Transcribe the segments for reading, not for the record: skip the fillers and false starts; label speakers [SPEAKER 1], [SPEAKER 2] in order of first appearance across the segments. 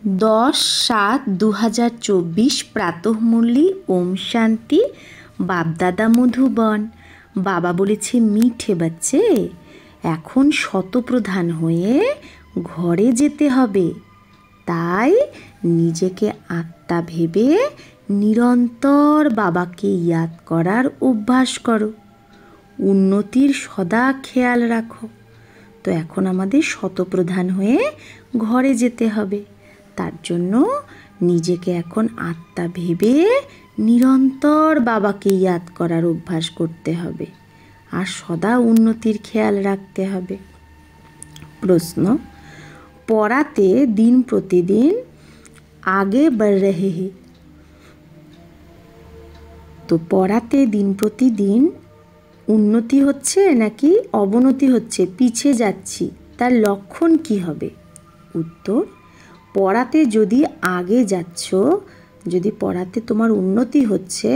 [SPEAKER 1] 10/7/2024 প্রাতঃমুরলি। ওম শান্তি। বাপদাদা মধুবন। বাবা বলেছে, মিঠে বাচ্চে, এখন শতপ্রধান হয়ে ঘরে যেতে হবে। তাই নিজেকে আত্মা ভেবে নিরন্তর বাবাকে ইয়াদ করার অভ্যাস করো। উন্নতির সদা খেয়াল রাখো। তো এখন আমাদের শতপ্রধান হয়ে ঘরে যেতে হবে। তার জন্য নিজেকে এখন আত্মা ভেবে নিরন্তর বাবাকে ইয়াদ করার অভ্যাস করতে হবে, আর সদা উন্নতির খেয়াল রাখতে হবে। প্রশ্ন, পড়াতে দিন প্রতিদিন আগে बढ़ रहे हैं। তো পড়াতে দিন প্রতিদিন উন্নতি হচ্ছে নাকি অবনতি হচ্ছে, পিছিয়ে যাচ্ছি, তার লক্ষণ কি হবে? উত্তর, পড়াতে যদি আগে যাচ্ছ, যদি পড়াতে তোমার উন্নতি হচ্ছে,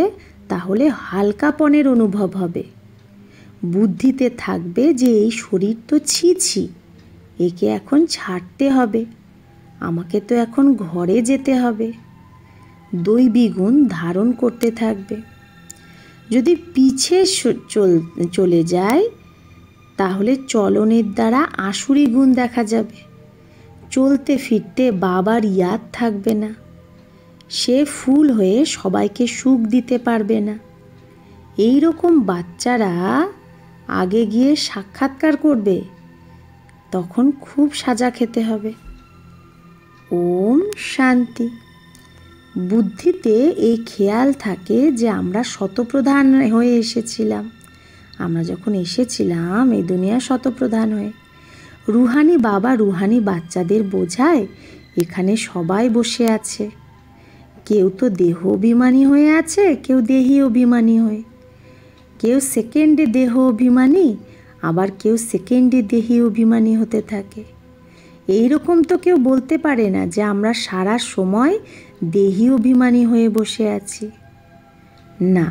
[SPEAKER 1] তাহলে হালকাপনের অনুভব হবে। বুদ্ধিতে থাকবে যে এই শরীর তো ছি, একে এখন ছাড়তে হবে, আমাকে তো এখন ঘরে যেতে হবে। দৈবী গুণ ধারণ করতে থাকবে। যদি পিছে চলে যায়, তাহলে চলনের দ্বারা আসুরি গুণ দেখা যাবে। চলতে ফিরতে বাবার ইয়াদ থাকবে না। সে ফুল হয়ে সবাইকে সুখ দিতে পারবে না। এই রকম বাচ্চারা আগে গিয়ে সাক্ষাৎকার করবে, তখন খুব সাজা খেতে হবে। ওম শান্তি। বুদ্ধিতে এই খেয়াল থাকে যে আমরা শতপ্রধান হয়ে এসেছিলাম। আমরা যখন এসেছিলাম এই দুনিয়া শতপ্রধান হয়ে, রুহানি বাবা রুহানি বাচ্চাদের বোঝায় এখানে সবাই বসে আছে। কেউ তো দেহ অভিমানী হয়ে আছে, কেউ দেহি অভিমানী হয়ে, কেউ সেকেন্ডে দেহ অভিমানী, আবার কেউ সেকেন্ডে দেহি অভিমানী হতে থাকে। এই রকম তো কেউ বলতে পারে না যে আমরা সারা সময় দেহি অভিমানী হয়ে বসে আছি। না,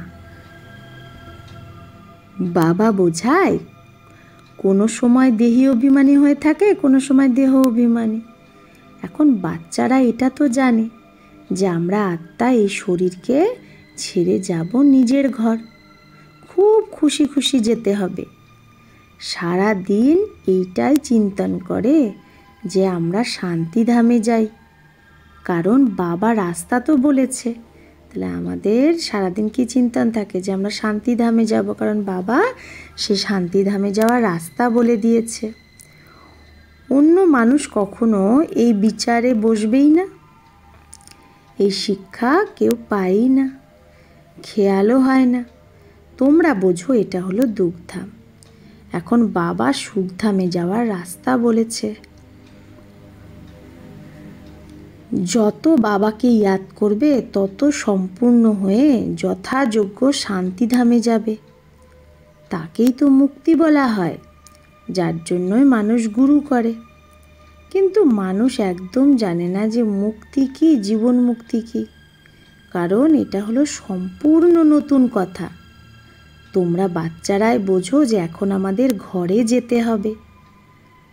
[SPEAKER 1] বাবা বোঝায় কোনো সময় দেহি অভিমানী হয়ে থাকে, কোনো সময় দেহ অভিমানী। এখন বাচ্চারা এটা তো জানে যে আমরা আত্মা এই শরীরকে ছেড়ে যাব নিজের ঘর। খুব খুশি খুশি যেতে হবে। সারা দিন এইটাই চিন্তন করে যে আমরা শান্তিধামে যাই, কারণ বাবা রাস্তা তো বলেছে। তাহলে আমাদের সারাদিন কি চিন্তন থাকে যে আমরা শান্তিধামে যাব, কারণ বাবা সে শান্তিধামে যাওয়ার রাস্তা বলে দিয়েছে। অন্য মানুষ কখনো এই বিচারে বসবেই না, এই শিক্ষা কেউ পায়ই না, খেয়ালও হয় না। তোমরা বোঝো এটা হলো দুঃখধাম। এখন বাবা সুখধামে যাওয়ার রাস্তা বলেছে। যত বাবাকে ইয়াদ করবে তত সম্পূর্ণ হয়ে যথাযোগ্য শান্তিধামে যাবে। তাকেই তো মুক্তি বলা হয়, যার জন্যই মানুষ গুরু করে। কিন্তু মানুষ একদম জানে না যে মুক্তি কি, জীবন মুক্তি কি, কারণ এটা হলো সম্পূর্ণ নতুন কথা। তোমরা বাচ্চারাই বোঝো যে এখন আমাদের ঘরে যেতে হবে।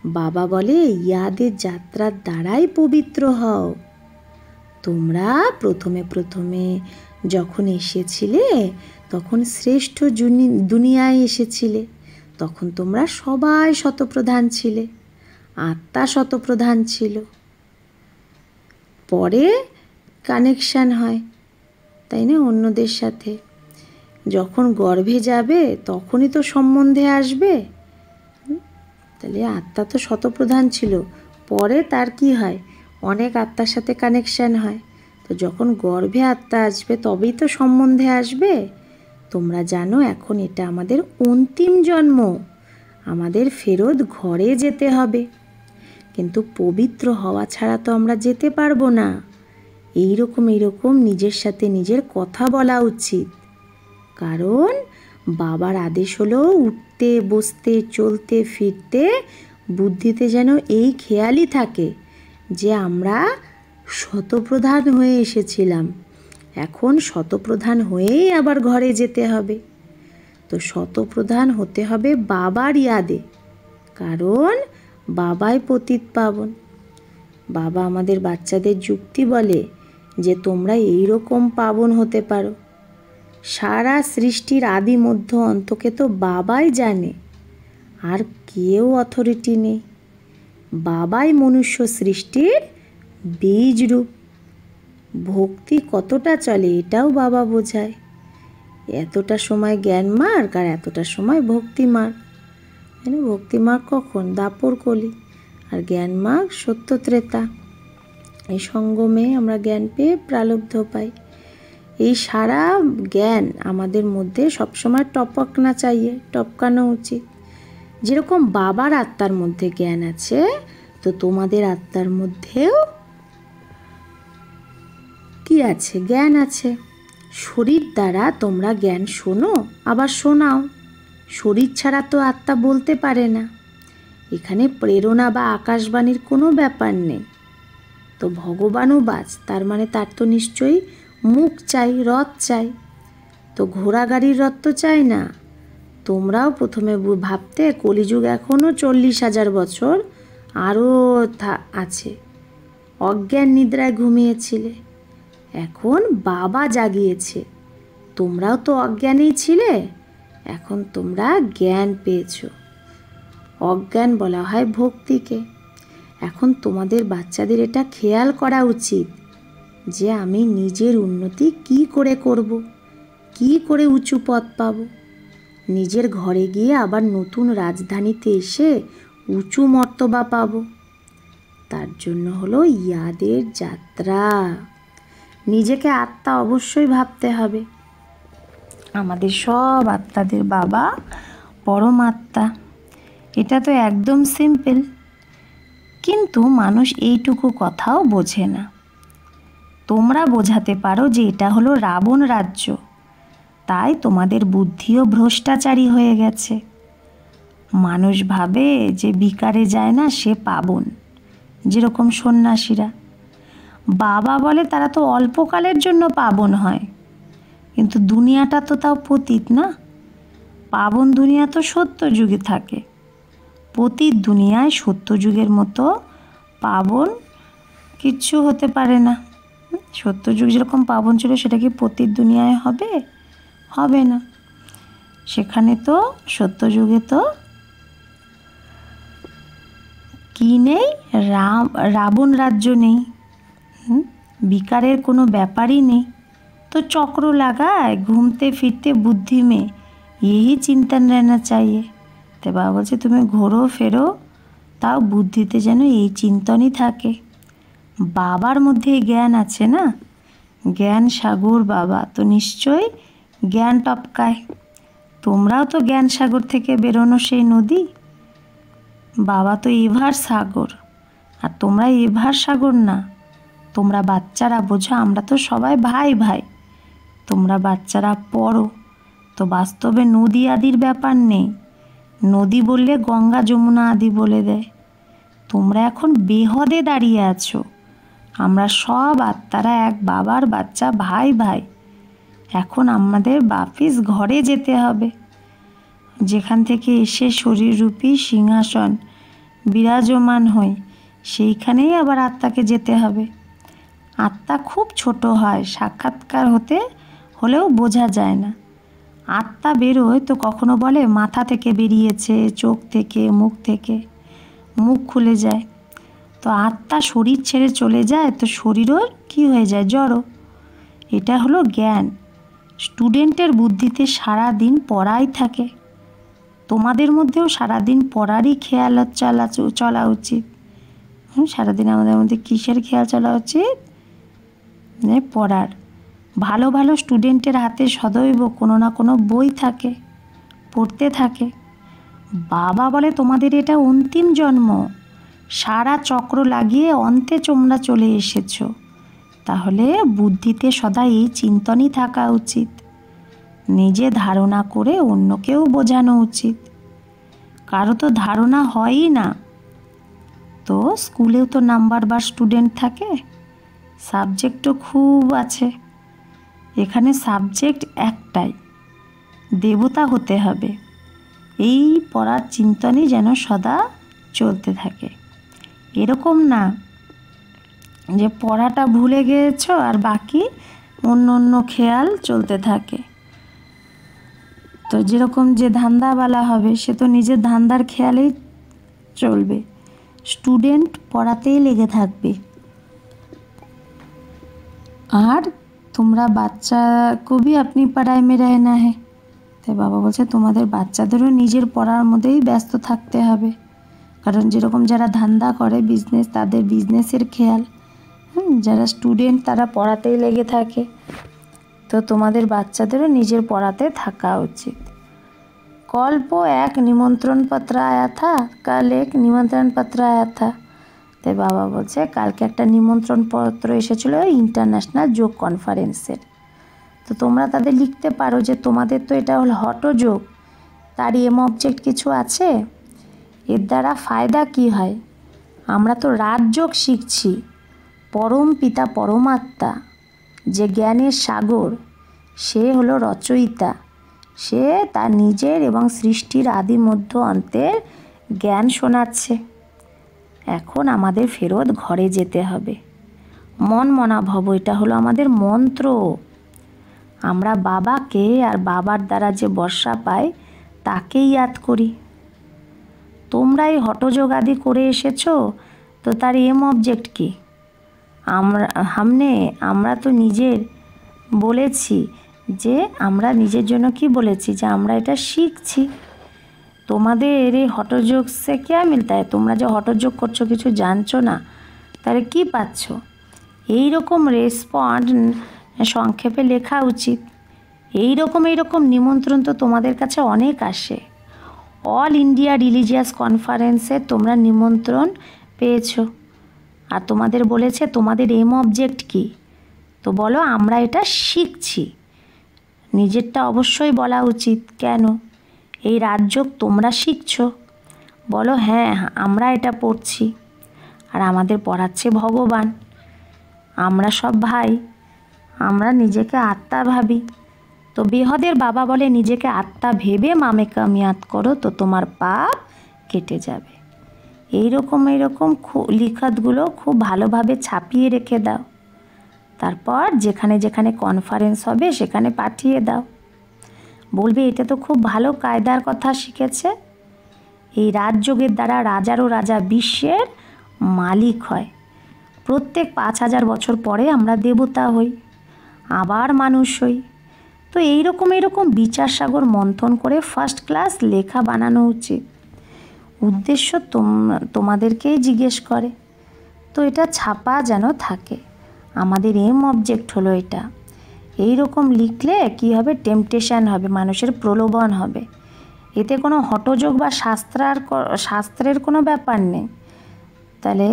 [SPEAKER 1] বাবা বলে ইয়াদের যাত্রার দ্বারাই পবিত্র হও। তোমরা প্রথমে যখন এসেছিলে তখন শ্রেষ্ঠ দুনিয়ায় এসেছিলে, তখন তোমরা সবাই শতপ্রধান ছিলে, আত্মা শতপ্রধান ছিল। পরে কানেকশান হয়, তাই না, অন্যদের সাথে। যখন গর্ভে যাবে তখনই তো সম্বন্ধে আসবে। তাহলে আত্মা তো শতপ্রধান ছিল, পরে তার কি হয়, অনেক আত্মার সাথে কানেকশান হয়। তো যখন গর্ভে আত্মা আসবে তবেই তো সম্বন্ধে আসবে। তোমরা জানো এখন এটা আমাদের অন্তিম জন্ম, আমাদের ফেরত ঘরে যেতে হবে। কিন্তু পবিত্র হওয়া ছাড়া তো আমরা যেতে পারবো না। এইরকম নিজের সাথে নিজের কথা বলা উচিত, কারণ বাবার আদেশ হলো উঠতে বসতে চলতে ফিরতে বুদ্ধিতে যেন এই খেয়ালই থাকে যে আমরা শতপ্রধান হয়ে এসেছিলাম, এখন শতপ্রধান হয়েই আবার ঘরে যেতে হবে। তো শতপ্রধান হতে হবে বাবার ইয়াদে, কারণ বাবাই পতিত পাবন। বাবা আমাদের বাচ্চাদের যুক্তি বলে যে তোমরা এইরকম পাবন হতে পারো। সারা সৃষ্টির আদি মধ্য অন্তকে তো বাবাই জানে, আর কেউ অথরিটি নেই। বাবাই মনুষ্য সৃষ্টির বীজ রূপ। ভক্তি কতটা চলে এটাও বাবা বোঝায়। এতটা সময় জ্ঞান মার্গ আর এতটা সময় ভক্তি মার্গ। ভক্তি মার্গ কখন? দাপর কলি। আর জ্ঞান মার্গ সত্য ত্রেতা। এই সঙ্গমে আমরা জ্ঞান পেয়ে প্রালব্ধ পাই। এই সারা জ্ঞান আমাদের মধ্যে সবসময় টপকানা চাইয়ে, টপকানো উচিত। যেরকম বাবার আত্মার মধ্যে জ্ঞান আছে, তো তোমাদের আত্মার মধ্যেও কি আছে? জ্ঞান আছে। শরীর দ্বারা তোমরা জ্ঞান শোনো, আবার শোনাও। শরীর ছাড়া তো আত্মা বলতে পারে না। এখানে প্রেরণা বা আকাশবাণীর কোনো ব্যাপার নেই। তো ভগবানও বাজ, তার মানে তার তো নিশ্চয়ই মুখ চাই, রথ চাই। তো ঘোড়া গাড়ির রথ তো চাই না। তোমরাও প্রথমে ভাবতে কলিযুগ এখনও 40,000 বছর আরও আছে। অজ্ঞান নিদ্রায় ঘুমিয়েছিলে, এখন বাবা জাগিয়েছে। তোমরাও তো অজ্ঞানেই ছিলে, এখন তোমরা জ্ঞান পেয়েছো। অজ্ঞান বলা হয় ভক্তিকে। এখন তোমাদের বাচ্চাদের এটা খেয়াল করা উচিত যে আমি নিজের উন্নতি কি করে করব, কি করে উঁচু পদ পাব। নিজের ঘরে গিয়ে আবার নতুন রাজধানীতে এসে উঁচু মর্তবা পাব। তার জন্য হলো ইয়াদের যাত্রা। নিজেকে আত্মা অবশ্যই ভাবতে হবে। আমাদের সব আত্মাদের বাবা পরমাত্মা। এটা তো একদম সিম্পল, কিন্তু মানুষ এইটুকু কথাও বোঝে না। তোমরা বোঝাতে পারো যে এটা হলো রাবণ রাজ্য, তাই তোমাদের বুদ্ধিও ভ্রষ্টাচারী হয়ে গেছে। মানুষ ভাবে যে বিকারে যায় না সে পাবন, যেরকম সন্ন্যাসীরা। বাবা বলে তারা তো অল্পকালের জন্য পাবন হয়, কিন্তু দুনিয়াটা তো তাও পতিত না। পাবন দুনিয়া তো সত্য যুগে থাকে। পতিত দুনিয়ায় সত্য যুগের মতো পাবন কিচ্ছু হতে পারে না। সত্য যুগ যেরকম পাবন ছিল, সেটা কি পতিত দুনিয়ায় হবে? হবে না। সেখানে তো সত্য যুগে তো কি নেই? রাবণ রাজ্য নেই, বিকারের কোনো ব্যাপারই নেই। तो चक्र लगाए घूमते फिरते बुद्धि में यही चिंतन रहना चाहिए। तो बाबा बोलছে তুমি ঘোরো ফেরো, তাও বুদ্ধিতে যেন এই চিন্তনই থাকে। বাবার মধ্যে জ্ঞান আছে না, জ্ঞান সাগর বাবা, তো নিশ্চয়ই জ্ঞান টপকায়। তোমরাও তো জ্ঞান সাগর থেকে বেরোনো সেই নদী। বাবা তো এভার সাগর, আর তোমরা এভার সাগর না। তোমরা বাচ্চারা বোঝো, আমরা তো সবাই ভাই ভাই। তোমরা বাচ্চারা পড়ো, তো বাস্তবে নদী আদির ব্যাপার নেই। নদী বললে গঙ্গা যমুনা আদি বলে দেয়। তোমরা এখন বেহদে দাঁড়িয়ে আছো। আমরা সব আত্মারা এক বাবার বাচ্চা, ভাই ভাই। এখন আমাদের বাপিস ঘরে যেতে হবে, যেখান থেকে এসে শরীররূপী সিংহাসন বিরাজমান হই, সেইখানেই আবার আত্মাকে যেতে হবে। আত্মা খুব ছোট হয়, সাক্ষাৎকার হলেও বোঝা যায় না। আত্মা বেরোয় তো কখনো বলে মাথা থেকে বেরিয়েছে, চোখ থেকে, মুখ থেকে। মুখ খুলে যায়। তো আত্মা শরীর ছেড়ে চলে যায়, তো শরীরও কি হয়ে যায়? জড়ো। এটা হলো জ্ঞান। স্টুডেন্টের বুদ্ধিতে সারাদিন পড়াই থাকে। তোমাদের মধ্যেও সারাদিন পড়ারই খেয়াল চলা উচিত। সারাদিন আমাদের মধ্যে কিসের খেয়াল চলা উচিত? পড়ার। ভালো ভালো স্টুডেন্টের হাতে সদৈব কোনো না কোনো বই থাকে, পড়তে থাকে। বাবা বলে তোমাদের এটা অন্তিম জন্ম, সারা চক্র লাগিয়ে অন্তে তোমরা চলে এসেছো। তাহলে বুদ্ধিতে সদা এই চিন্তনই থাকা উচিত। নিজে ধারণা করে অন্যকেও বোঝানো উচিত। কারো তো ধারণা হয়ই না। তো স্কুলেও তো নাম্বার বা স্টুডেন্ট থাকে, সাবজেক্টও খুব আছে। এখানে সাবজেক্ট একটাই, দেবতা হতে হবে। এই পড়ার চিন্তনই যেন সদা চলতে থাকে। এরকম না যে পড়াটা ভুলে গিয়েছো আর বাকি অন্য অন্য খেয়াল চলতে থাকে। তো যেরকম যে ধান্দাওয়ালা হবে সে তো নিজের ধান্দার খেয়ালেই চলবে, স্টুডেন্ট পড়াতেই লেগে থাকবে। আর তোমরা বাচ্চা কবি আপনি পড়াই মে রহনা है। তাই বাবা বলছে তোমাদের বাচ্চাদেরও নিজের পড়ার মধ্যেই ব্যস্ত থাকতে হবে, কারণ যেরকম যারা ধান্দা করে বিজনেস, তাদের বিজনেসের খেয়াল, যারা স্টুডেন্ট তারা পড়াতেই লেগে থাকে। তো তোমাদের বাচ্চাদেরও নিজের পড়াতে থাকা উচিত। कल एक निमंत्रण पत्र आया था, कल एक निमंत्रण पत्र आया था। তাই বাবা বলছে কালকে একটা নিমন্ত্রণ পত্র এসেছিল ইন্টারন্যাশনাল যোগ কনফারেন্সের। তো তোমরা তাদের লিখতে পারো যে তোমাদের তো এটা হলো হঠযোগ, তার এম অবজেক্ট কিছু আছে, এর দ্বারা ফায়দা কি হয়। আমরা তো রাজযোগ শিখছি, পরম পিতা পরমাত্মা যে জ্ঞানের সাগর, সে হলো রচয়িতা, সে তার নিজের এবং সৃষ্টির আদি মধ্য অন্তের জ্ঞান শোনাচ্ছে। এখন আমাদের ফেরত ঘরে যেতে হবে। মন মনা ভব, এটা হলো আমাদের মন্ত্র। আমরা বাবাকে আর বাবার দ্বারা যে বর্ষা পাই তাকেই ইয়াদ করি। তোমরা এই হঠযোগ আদি করে এসেছো, তো তার এম অবজেক্ট কি? আমরা তো নিজের বলেছি যে আমরা নিজের জন্য কি বলেছি, যে আমরা এটা শিখছি। তোমাদের এই হঠযোগ সে क्या मिलता है? তোমরা যে হঠযোগ করছো কিছু জানছো না, তাহলে কি পাচ্ছ? এই রকম রেসপন্ড সংক্ষেপে লেখা উচিত। এই রকম নিমন্ত্রণ তো তোমাদের কাছে অনেক আসে। অল ইন্ডিয়া রিলিজিয়াস কনফারেন্সে তোমরা নিমন্ত্রণ পেয়েছো, আর তোমাদের বলেছে তোমাদের এম অবজেক্ট কি, তো বলো আমরা এটা শিখছি। নিজেরটা অবশ্যই বলা উচিত। কেন? এই রাজযোগ তোমরা শিখছো, বলো হ্যাঁ আমরা এটা পড়ছি, আর আমাদের পড়াচ্ছে ভগবান। আমরা সব ভাই, আমরা নিজেকে আত্মা ভাবি। তো বেহদের বাবা বলে নিজেকে আত্মা ভেবে মামে কামিয়াত করো, তো তোমার পাপ কেটে যাবে। এইরকম লিখাতগুলো খুব ভালোভাবে ছাপিয়ে রেখে দাও, তারপর যেখানে যেখানে কনফারেন্স হবে সেখানে পাঠিয়ে দাও। বলবে এটা তো খুব ভালো কায়দার কথা শিখেছে। এই রাজযোগের দ্বারা রাজারও রাজা বিশ্বের মালিক হয়। প্রত্যেক 5000 বছর পরে আমরা দেবতা হই, আবার মানুষ হই। তো এইরকম বিচার সাগর মন্থন করে ফার্স্ট ক্লাস লেখা বানানো উচিত। উদ্দেশ্য তোমাদেরকেই জিজ্ঞেস করে, তো এটা ছাপা যেন থাকে। আমাদের এম অবজেক্ট হলো এটা। এই রকম লিখলে কি হবে, টেম্পটেশন হবে, মানুষের প্রলোভন হবে। এতে কোনো হঠযোগ বা শাস্ত্রের কোনো ব্যাপার নেই। তাহলে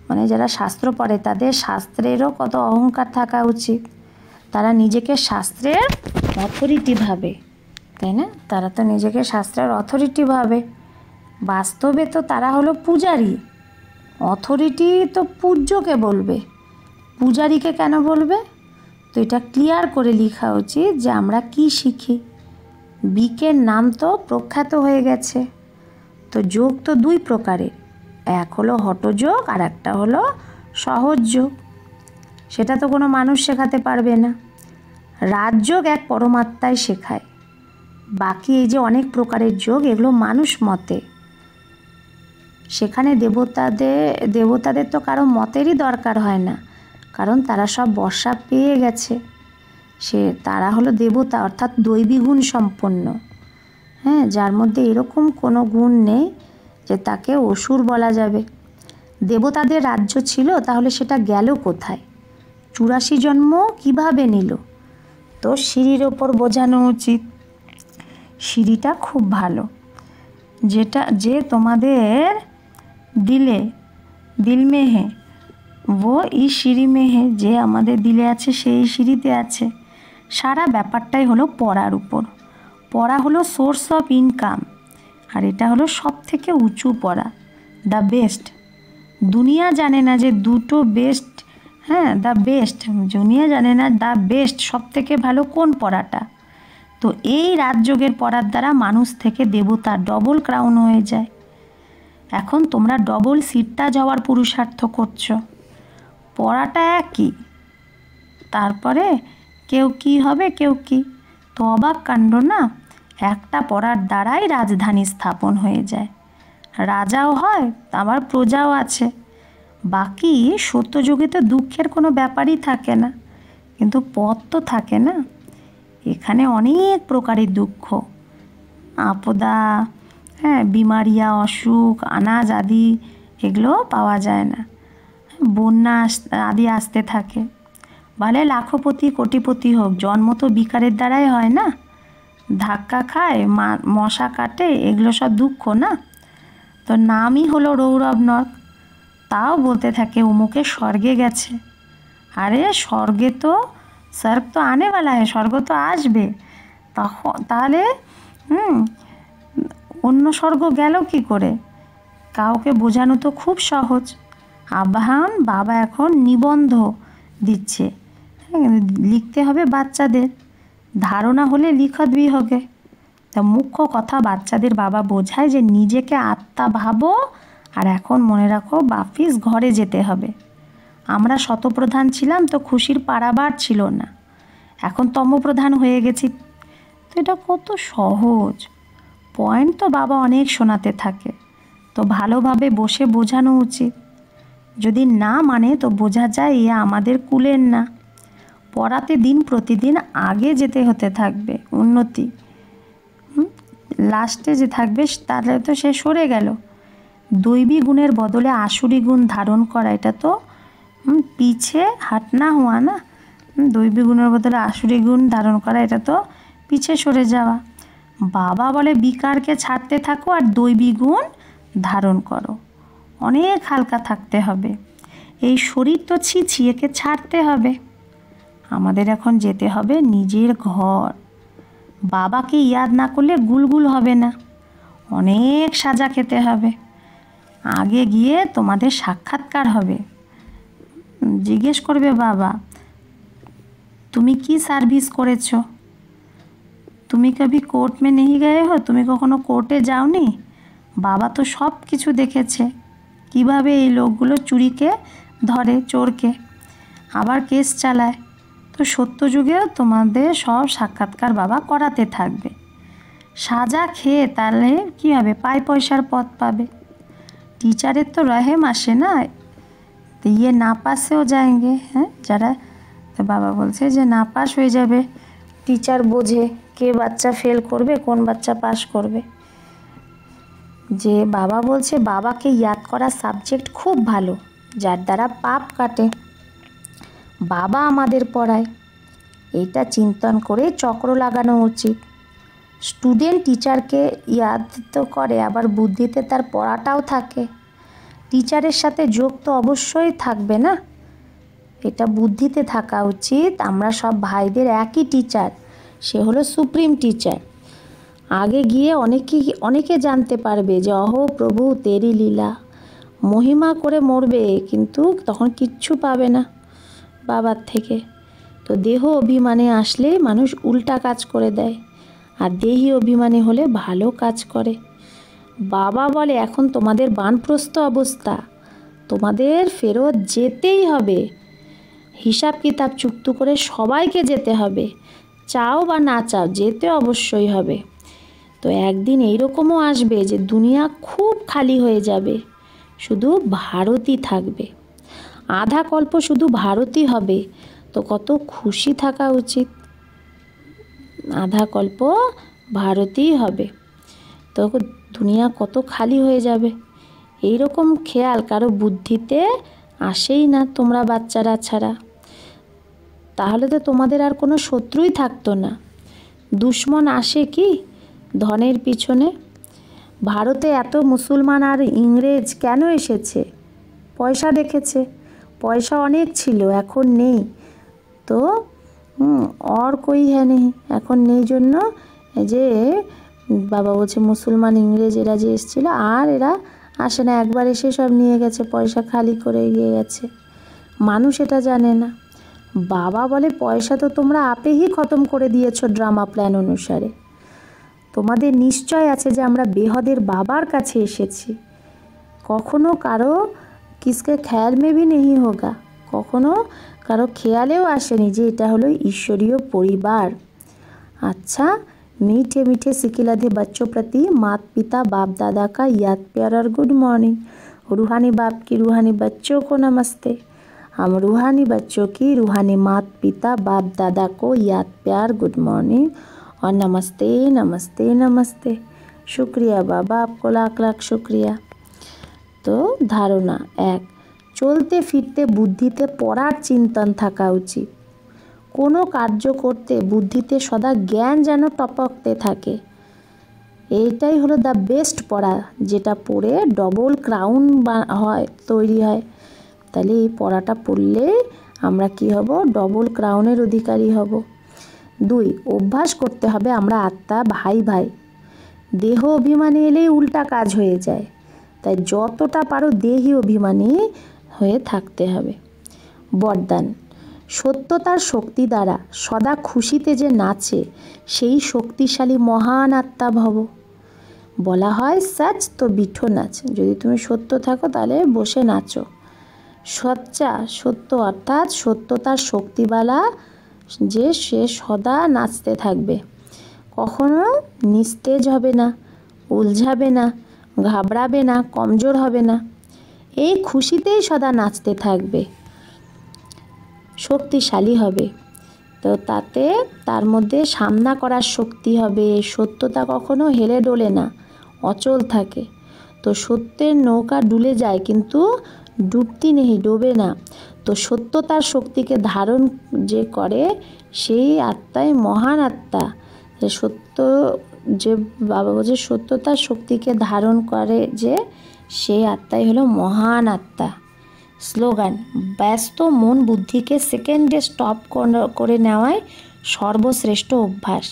[SPEAKER 1] মানে যারা শাস্ত্র পড়ে তাদের শাস্ত্রেরও কত অহংকার থাকা উচিত। তারা নিজেকে শাস্ত্রের অথরিটি ভাবে, তাই না? তারা তো নিজেকে শাস্ত্রের অথরিটি ভাবে। বাস্তবে তো তারা হলো পূজারী। অথরিটি তো পূজ্যকে বলবে, পূজারীকে কেন বলবে? তো এটা ক্লিয়ার করে লেখা উচিত যে আমরা কি শিখি। বিকের নাম তো প্রখ্যাত হয়ে গেছে। তো যোগ তো 2 প্রকারের, এক হলো হঠযোগ আর একটা হলো সহজ যোগ। সেটা তো কোনো মানুষ শেখাতে পারবে না। রাজযোগ এক পরমাত্মাই শেখায়। বাকি এই যে অনেক প্রকারের যোগ, এগুলো মানুষ মতে। সেখানে দেবতাদের তো কারো মতেরই দরকার হয় না, কারণ তারা সব বর্ষা পেয়ে গেছে। তারা হলো দেবতা, অর্থাৎ দৈবী গুণ সম্পন্ন। হ্যাঁ, যার মধ্যে এরকম কোনো গুণ নেই যে তাকে অসুর বলা যাবে। দেবতাদের রাজ্য ছিল, তাহলে সেটা গেল কোথায়? 84 জন্ম কিভাবে নিল? তো সিঁড়ির ওপর বোঝানো উচিত। সিঁড়িটা খুব ভালো, যে তোমাদের দিল মে হে ও ই সিঁড়ি মে হে, যে আমাদের দিলে আছে সেই সিঁড়িতে আছে। সারা ব্যাপারটাই হলো পড়ার উপর। পড়া হলো সোর্স অফ ইনকাম, আর এটা হলো সব থেকে উঁচু পড়া, দ্য বেস্ট। দুনিয়া জানে না যে দুটো বেস্ট, হ্যাঁ দ্য বেস্ট, দুনিয়া জানে না দ্য বেস্ট সব থেকে ভালো কোন পড়াটা। তো এই রাজযোগের পড়ার দ্বারা মানুষ থেকে দেবতা ডবল ক্রাউন হয়ে যায়। এখন তোমরা ডবল সিটটা যাওয়ার পুরুষার্থ করছো। পড়াটা একই, তারপরে কেউ কি হবে কেউ কি। তো অবাক কাণ্ড না, একটা পড়ার দ্বারাই রাজধানী স্থাপন হয়ে যায়, রাজাও হয় আবার প্রজাও আছে। বাকি সত্যযুগে তো দুঃখের কোনো ব্যাপারই থাকে না, কিন্তু পথ তো থাকে না। এখানে অনেক প্রকারের দুঃখ, আপদা, হ্যাঁ, বিমারিয়া, অসুখ, আনাজ আদি এগুলো পাওয়া যায় না। বন্যা আদি আসতে থাকে। বলে লাখপতি কোটিপতি হোক, জন্ম তো বিকারের দ্বারাই হয় না। ধাক্কা খায়, মশা কাটে, এগুলো সব দুঃখ না। তো নামই হলো রৌরব নর্ক। তাও বলতে থাকে অমুকে স্বর্গে গেছে। আরে স্বর্গে তো স্বর্গ তো আনেওয়ালা হয়, স্বর্গ তো আসবে। তখন তাহলে অন্য স্বর্গ গেল কি করে? কাউকে বোঝানো তো খুব সহজ। আবাহন বাবা এখন নিবন্ধ দিচ্ছে, লিখতে হবে বাচ্চাদের, ধারণা হলে লিখত বিহগে। তা মুখ্য কথা বাচ্চাদের বাবা বোঝায় যে নিজেকে আত্মা ভাবো, আর এখন মনে রাখো বাপিস ঘরে যেতে হবে। আমরা শতপ্রধান ছিলাম তো খুশির পারাবার ছিল না, এখন তমপ্রধান হয়ে গেছি। তো এটা কত সহজ পয়েন্ট, তো বাবা অনেক শোনাতে থাকে। তো ভালোভাবে বসে বোঝানো উচিত। যদি না মানে তো বোঝা যায় এ আমাদের কুলের না। পড়াতে দিন প্রতিদিন আগে যেতে হতে থাকবে, উন্নতি লাস্টে যে থাকবে তাহলে তো সে সরে গেল। দৈবী গুণের বদলে আসুরি গুণ ধারণ করা, এটা তো পিছে হাঁটনা হওয়া না। দৈবী গুণের বদলে আসুরি গুণ ধারণ করা, এটা তো পিছে সরে যাওয়া। বাবা বলে বিকারকে ছাড়তে থাকো আর দৈবী গুণ ধারণ করো। অনেক হালকা থাকতে হবে। এই শরীর তো ছি একে ছাড়তে হবে। আমাদের এখন যেতে হবে নিজের ঘর। বাবাকে ইয়াদ না করলে গুলগুল হবে না, অনেক সাজা খেতে হবে। আগে গিয়ে তোমাদের সাক্ষাৎকার হবে, জিজ্ঞেস করবে বাবা তুমি কি সার্ভিস করেছো, তুমি কবি কোর্ট মে নেহি গয়ে হো, তুমি কখনো কোর্টে যাওনি? বাবা তো সব কিছু দেখেছে, কিভাবে এই লোকগুলো চুরিকে ধরে, চোরকে, আবার কেস চালায়। তো সত্যযুগেও তোমাদের সব সাক্ষাৎকার বাবা করাতে থাকবে। সাজা খেয়ে তাহলে কী হবে, পয়সার পথ পাবে। টিচারের তো রহেম আসে না, তো ইয়ে না পাসেও যায়গে। হ্যাঁ, যারা, তো বাবা বলছে যে না পাস হয়ে যাবে। টিচার বোঝে কে বাচ্চা ফেল করবে, কোন বাচ্চা পাস করবে। যে বাবা বলছে বাবাকে ইয়াদ করা সাবজেক্ট খুব ভালো, যার দ্বারা পাপ কাটে। বাবা আমাদের পড়ায়, এটা চিন্তন করে চক্র লাগানো উচিত। স্টুডেন্ট টিচারকে ইয়াদ তো করে, আবার বুদ্ধিতে তার পড়াটাও থাকে। টিচারের সাথে যোগ তো অবশ্যই থাকবে না, এটা বুদ্ধিতে থাকা উচিত। আমরা সব ভাইদের একই টিচার, সে হলো সুপ্রিম টিচার। আগে গিয়ে অনেকে জানতে পারবে যে অহো প্রভু তেরি লীলা, মহিমা করে মরবে, কিন্তু তখন কিচ্ছু পাবে না বাবার থেকে। তো দেহ অভিমানে আসলে মানুষ উল্টা কাজ করে দেয়, আর দেহি অভিমানে হলে ভালো কাজ করে। বাবা বলে এখন তোমাদের বানপ্রস্থ অবস্থা, তোমাদের ফেরত যেতেই হবে। হিসাব কিতাব চুক্ত করে সবাইকে যেতে হবে, চাও বা না চাও যেতে অবশ্যই হবে। তো একদিন এইরকমও আসবে যে দুনিয়া খুব খালি হয়ে যাবে, শুধু ভারতই থাকবে। আধা কল্প শুধু ভারতই হবে, তো কত খুশি থাকা উচিত। আধা কল্প ভারতই হবে, তো দুনিয়া কত খালি হয়ে যাবে। এই রকম খেয়াল কারো বুদ্ধিতে আসেই না তোমরা বাচ্চারা ছাড়া। তাহলে তো তোমাদের আর কোনো শত্রুই থাকতো না। দুশ্মন আসে কি ধনের পিছনে? ভারতে এত মুসলমান আর ইংরেজ কেন এসেছে? পয়সা দেখেছে, পয়সা অনেক ছিল, এখন নেই। তো और कोई है नहीं, এখন নেই জন্য যে বাবা বলছে মুসলমান ইংরেজ এরা যে এসেছিলো আর এরা আসে না, একবার এসে সব নিয়ে গেছে, পয়সা খালি করে গিয়ে গেছে। মানুষ এটা জানে না। বাবা বলে পয়সা তো তোমরা আপেই খতম করে দিয়েছো ড্রামা প্ল্যান অনুসারে। তোমাদের নিশ্চয় আছে যে আমরা বেহদের বাবার কাছে এসেছি। কখনো কারো কিসকে খেয়াল মে ভি নেহি হোগা, কখনো কারো খেয়ালেও আসেনি যে এটা হলো ঈশ্বরীয় পরিবার। अच्छा, मीठे मीठे सिकिलधे बच्चों प्रति माता पिता बाप दादा का याद प्यार और गुड मॉर्निंग। रूहानी बाप की रूहानी बच्चों को नमस्ते। हम रूहानी बच्चों की रूहानी माता पिता बाप दादा को याद प्यार गुड मॉर्निंग और नमस्ते नमस्ते नमस्ते। शुक्रिया बाबा, आपको लाख लाख शुक्रिया। तो धारणा एक, चलते फिरते बुद्धिते पड़ार चिंतन थाका उचित। কোনো কার্য করতে বুদ্ধিতে সদা জ্ঞান যেন টপকতে থাকে। এইটাই হলো দ্য বেস্ট পড়া, যেটা পড়ে ডবল ক্রাউন তৈরি হয়। তাহলে এই পড়াটা পড়লে আমরা কি হব? ডবল ক্রাউনের অধিকারী হব। 2, অভ্যাস করতে হবে আমরা আত্মা ভাই ভাই। দেহ অভিমানী এলেই উল্টা কাজ হয়ে যায়, তাই যতটা পারো দেহি অভিমানী হয়ে থাকতে হবে। বরদান, সত্যতার শক্তি দ্বারা সদা খুশিতে যে নাচে সেই শক্তিশালী মহান আত্মা ভব। বলা হয় সচ তো বিঠো নাচ, যদি তুমি সত্য থাকো তাহলে বসে নাচো। সচ্চা, সত্য অর্থাৎ সত্যতার শক্তিবালা যে সে সদা নাচতে থাকবে, কখনো নিস্তেজ হবে না, উলঝাবে না, ঘাবড়াবে না, কমজোর হবে না, এই খুশিতেই সদা নাচতে থাকবে, শক্তিশালী হবে। তো তাতে তার মধ্যে সামনা করার শক্তি হবে। সত্যতা কখনো হেলে ডোলে না, অচল থাকে। তো সত্যের নৌকা ডুলে যায় কিন্তু ডুবতি নেই, ডোবে না। তো সত্যতার শক্তিকে ধারণ যে করে সেই আত্মাই মহান আত্মা। সত্য যে বাবা বলছে সত্যতার শক্তিকে ধারণ করে যে সেই আত্মাই হলো মহান আত্মা। স্লোগান, ব্যস্ত মন বুদ্ধিকে সেকেন্ডে স্টপ করে নেওয়াই সর্বশ্রেষ্ঠ অভ্যাস।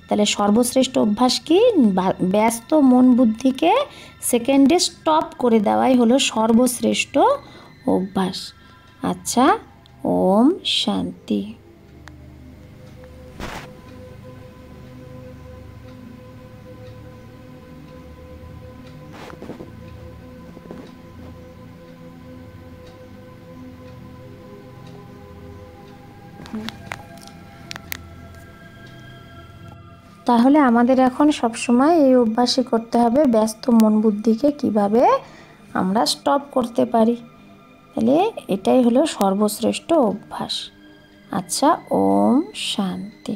[SPEAKER 1] তাহলে সর্বশ্রেষ্ঠ অভ্যাস কি? ব্যস্ত মন বুদ্ধিকে সেকেন্ডে স্টপ করে দেওয়াই হলো সর্বশ্রেষ্ঠ অভ্যাস। আচ্ছা, ওম শান্তি। তাহলে আমাদের এখন সবসময় এই অভ্যাসই করতে হবে, ব্যস্ত মন বুদ্ধিকে কিভাবে আমরা স্টপ করতে পারি। তাহলে এটাই হলো সর্বশ্রেষ্ঠ অভ্যাস। আচ্ছা, ওম শান্তি।